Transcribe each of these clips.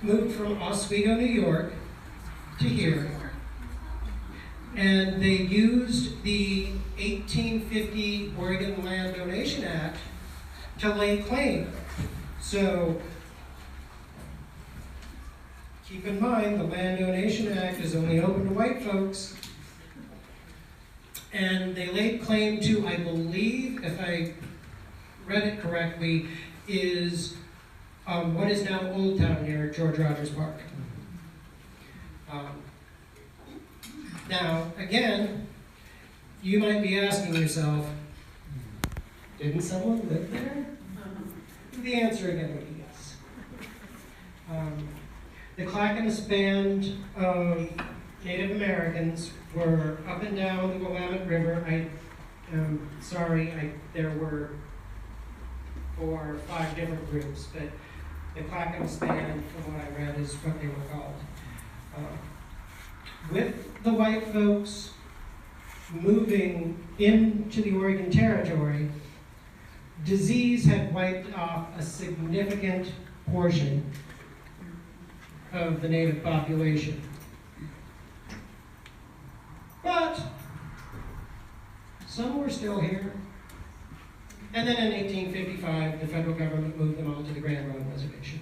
moved from Oswego, New York to here, and they used the 1850 Oregon Land Donation Act to lay claim. So keep in mind, the Land Donation Act is only open to white folks. And they laid claim to, I believe, if I read it correctly, is what is now Old Town near George Rogers Park. Now, again, you might be asking yourself, didn't someone live there? The answer again would be yes. The Clackamas Band of Native Americans were up and down the Willamette River. There were 4 or 5 different groups, but the Clackamas Band, from what I read, is what they were called. With the white folks moving into the Oregon Territory, disease had wiped off a significant portion of the native population. But some were still here. And then in 1855, the federal government moved them all to the Grand Road Reservation.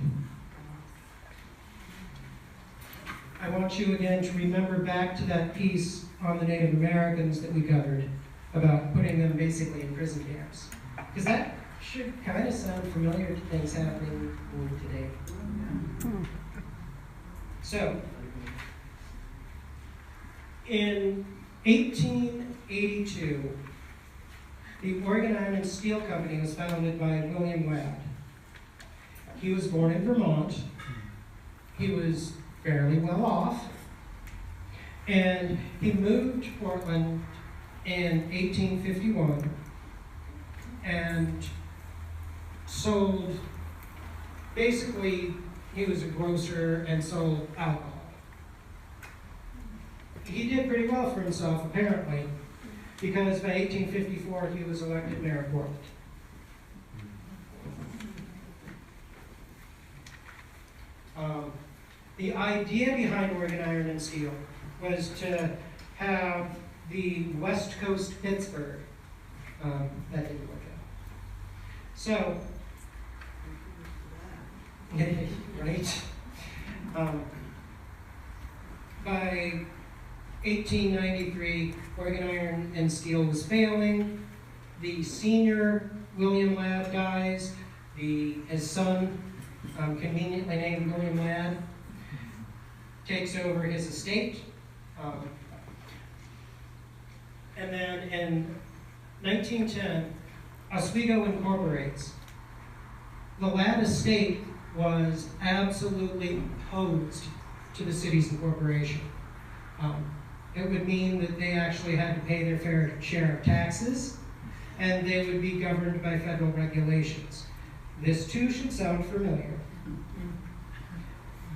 I want you again to remember back to that piece on the Native Americans that we covered about putting them basically in prison camps. Because that should kind of sound familiar to things happening today. So, in 1882, the Oregon Iron and Steel Company was founded by William Ladd. He was born in Vermont. He was fairly well off. And he moved to Portland in 1851 and sold, basically, he was a grocer and sold alcohol. He did pretty well for himself, apparently, because by 1854 he was elected mayor of Portland. The idea behind Oregon Iron and Steel was to have the West Coast Pittsburgh. That didn't work out. So, right? By 1893, Oregon Iron and Steel was failing. The senior William Ladd dies. His son, conveniently named William Ladd, takes over his estate. And then in 1910, Oswego incorporates. The Ladd estate was absolutely opposed to the city's incorporation. It would mean that they actually had to pay their fair share of taxes, and they would be governed by federal regulations. This too should sound familiar.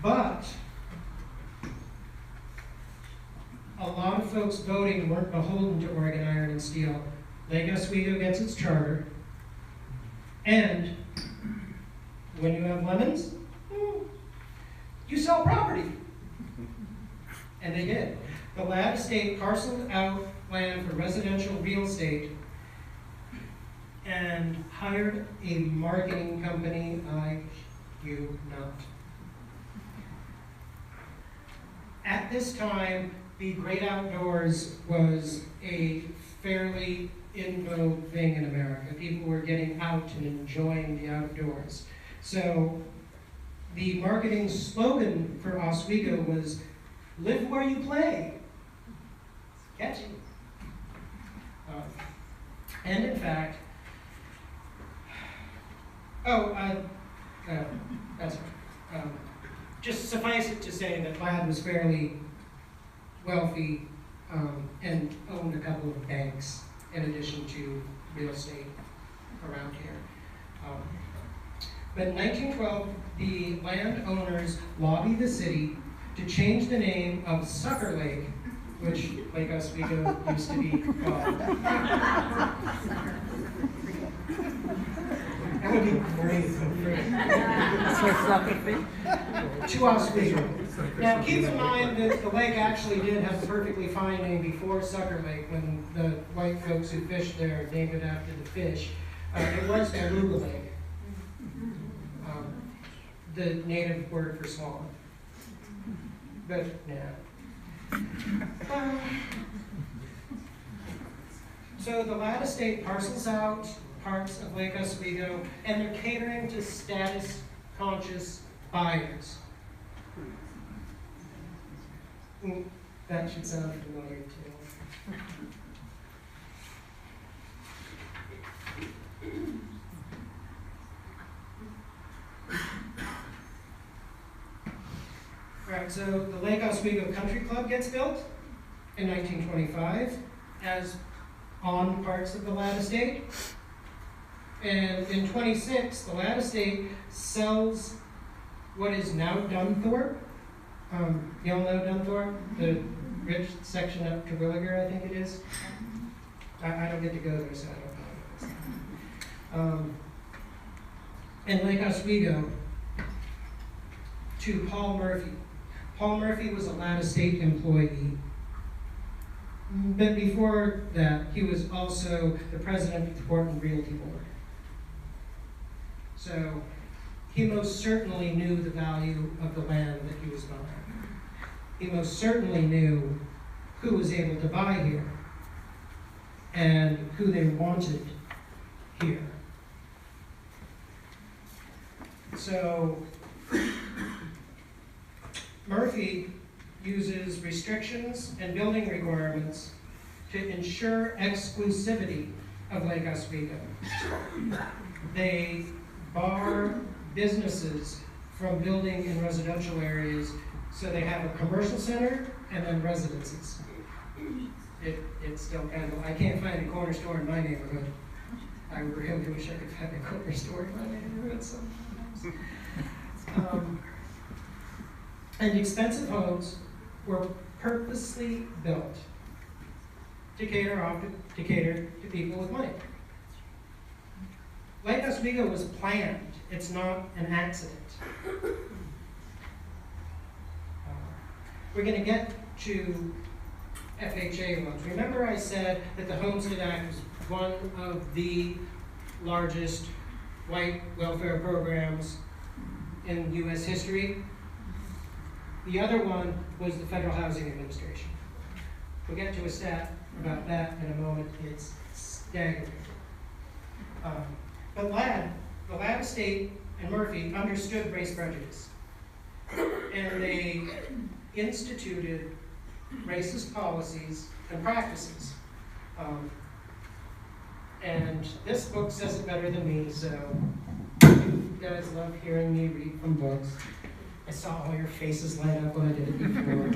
But a lot of folks voting weren't beholden to Oregon Iron and Steel. Lake Oswego gets its charter, and when you have lemons, you sell property. And they did. The Ladd estate parceled out land for residential real estate and hired a marketing company, I kid not. At this time, the great outdoors was a fairly in vogue thing in America. People were getting out and enjoying the outdoors. So the marketing slogan for Oswego was, "Live where you play." Catchy. And in fact, that's right. Just suffice it to say that Ladd was fairly wealthy and owned a couple of banks in addition to real estate around here. But in 1912, the landowners lobbied the city to change the name of Sucker Lake, which Lake Oswego used to be called. would be great for free. To Oswego. Now, keep in mind that the lake actually did have a perfectly fine name before Sucker Lake, when the white folks who fished there named it after the fish. It was Beluga Lake, the native word for swan. But, yeah. So the Ladd estate parcels out parts of Lake Oswego, and they're catering to status-conscious buyers. That should sound familiar too. All right, so the Lake Oswego Country Club gets built in 1925 as on parts of the Ladd estate. And in 26, the Ladd estate sells what is now Dunthorpe. You all know Dunthorpe? The rich section up to Williger, I think it is. I don't get to go there, so I don't know. And Lake Oswego to Paul Murphy. Paul Murphy was a Ladd estate employee. But before that, he was also the president of the Portland Realty Board. So he most certainly knew the value of the land that he was buying. He most certainly knew who was able to buy here and who they wanted here. So Murphy uses restrictions and building requirements to ensure exclusivity of Lake Oswego. They bar businesses from building in residential areas, so they have a commercial center and then residences. It's still kind of, I can't find a corner store in my neighborhood. I really wish I could find a corner store in my neighborhood sometimes. And expensive homes were purposely built to cater to people with money. Lake Oswego was planned. It's not an accident. We're going to get to FHA loans. Remember I said that the Homestead Act was one of the largest white welfare programs in U.S. history? The other one was the Federal Housing Administration. We'll get to a stat about that in a moment. It's staggering. But the Ladd estate and Murphy understood race prejudice. And they instituted racist policies and practices. And this book says it better than me, so you guys love hearing me read from books. I saw all your faces light up when I did it before.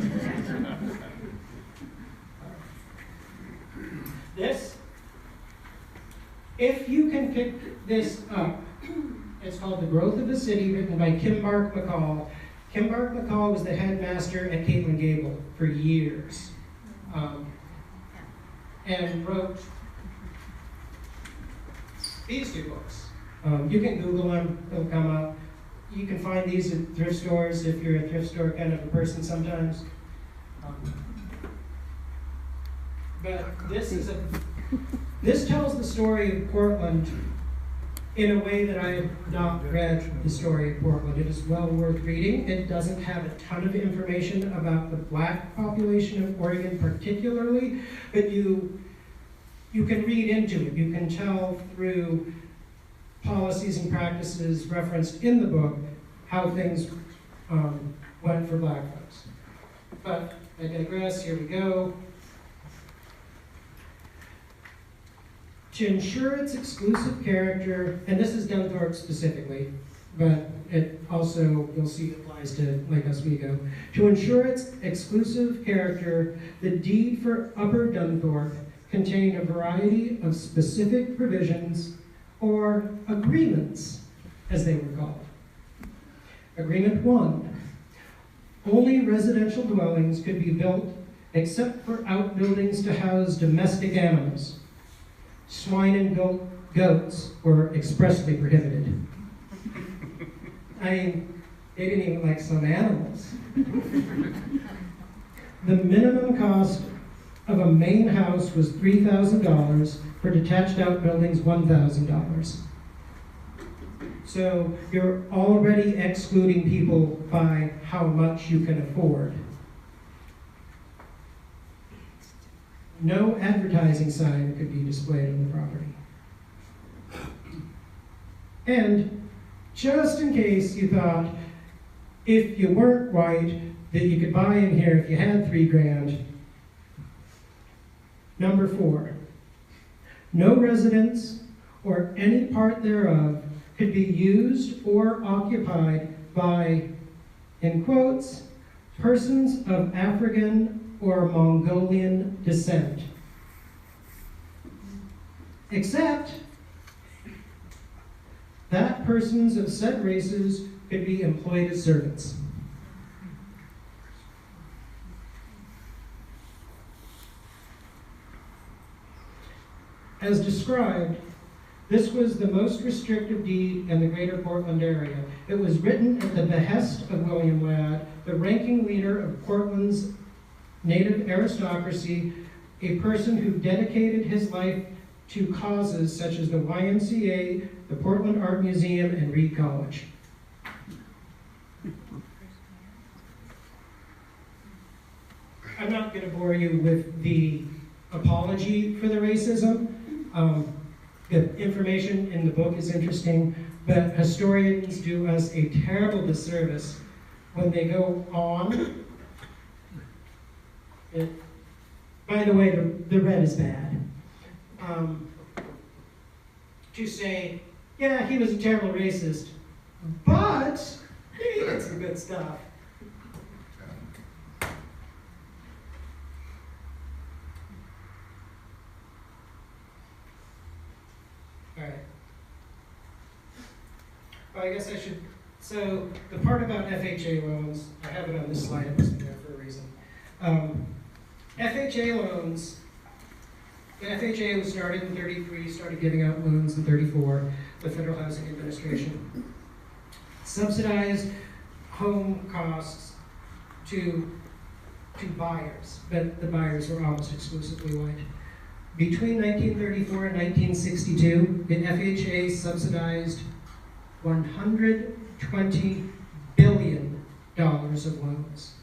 This, if you can pick this up, it's called The Growth of the City, written by Kimbark McCall. Kimbark McCall was the headmaster at Caitlin Gable for years, and wrote these two books. You can Google them, they'll come up. You can find these at thrift stores if you're a thrift store kind of a person sometimes. But this tells the story of Portland in a way that I have not read the story of Portland. It is well worth reading. It doesn't have a ton of information about the black population of Oregon particularly, but you can read into it. You can tell through policies and practices referenced in the book how things went for black folks. But I digress, here we go. To ensure its exclusive character, and this is Dunthorpe specifically, but it also, you'll see, applies to Lake Oswego. To ensure its exclusive character, the deed for Upper Dunthorpe contained a variety of specific provisions or agreements, as they were called. Agreement 1, only residential dwellings could be built except for outbuildings to house domestic animals. Swine and goats were expressly prohibited. I mean, they didn't even like some animals. The minimum cost of a main house was $3,000, for detached outbuildings, $1,000. So you're already excluding people by how much you can afford. No advertising sign could be displayed on the property. And just in case you thought, if you weren't white, that you could buy in here if you had $3,000. Number 4, no residence or any part thereof could be used or occupied by, in quotes, persons of African or Mongolian descent, except that persons of said races could be employed as servants. As described, this was the most restrictive deed in the greater Portland area. It was written at the behest of William Ladd, the ranking leader of Portland's native aristocracy, a person who dedicated his life to causes such as the YMCA, the Portland Art Museum, and Reed College. I'm not going to bore you with the apology for the racism. The information in the book is interesting, but historians do us a terrible disservice when they go on. By the way, the red is bad. To say, yeah, he was a terrible racist, but he did some good stuff. All right. Well, I guess I should, so the part about FHA loans, I have it on this slide, it wasn't there for a reason. FHA loans, the FHA was started in 33, started giving out loans in 34, the Federal Housing Administration. Subsidized home costs to buyers, but the buyers were almost exclusively white. Between 1934 and 1962, the FHA subsidized $120 billion of loans.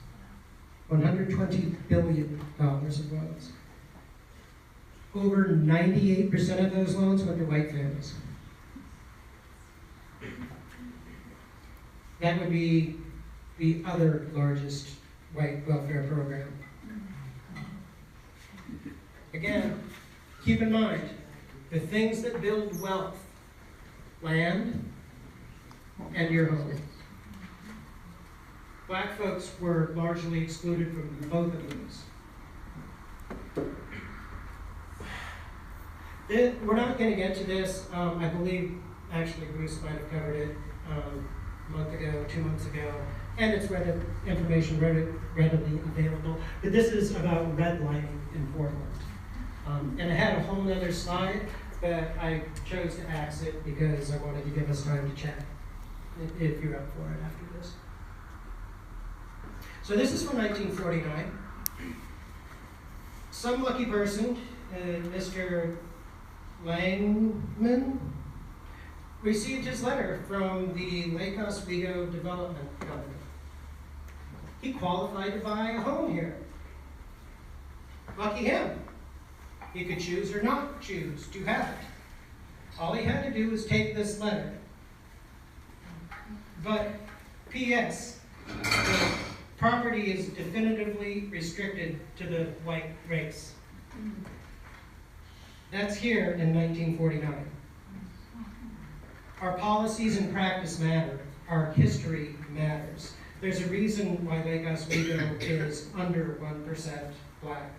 $120 billion of loans. Over 98% of those loans went to white families. That would be the other largest white welfare program. Again, keep in mind, the things that build wealth, land and your home. Black folks were largely excluded from both of those. We're not going to get to this. I believe, actually, Bruce might have covered it a month ago, 2 months ago, and it's information readily available. But this is about redlining in Portland. And I had a whole other slide, but I chose to axe it because I wanted to give us time to chat, if you're up for it after this. So this is from 1949. Some lucky person, Mr. Langman, received his letter from the Lake Oswego Development Company. He qualified to buy a home here. Lucky him. He could choose or not choose to have it. All he had to do was take this letter. But P.S. the property is definitively restricted to the white race. That's here in 1949. Our policies and practice matter. Our history matters. There's a reason why Lake Oswego is under 1% black.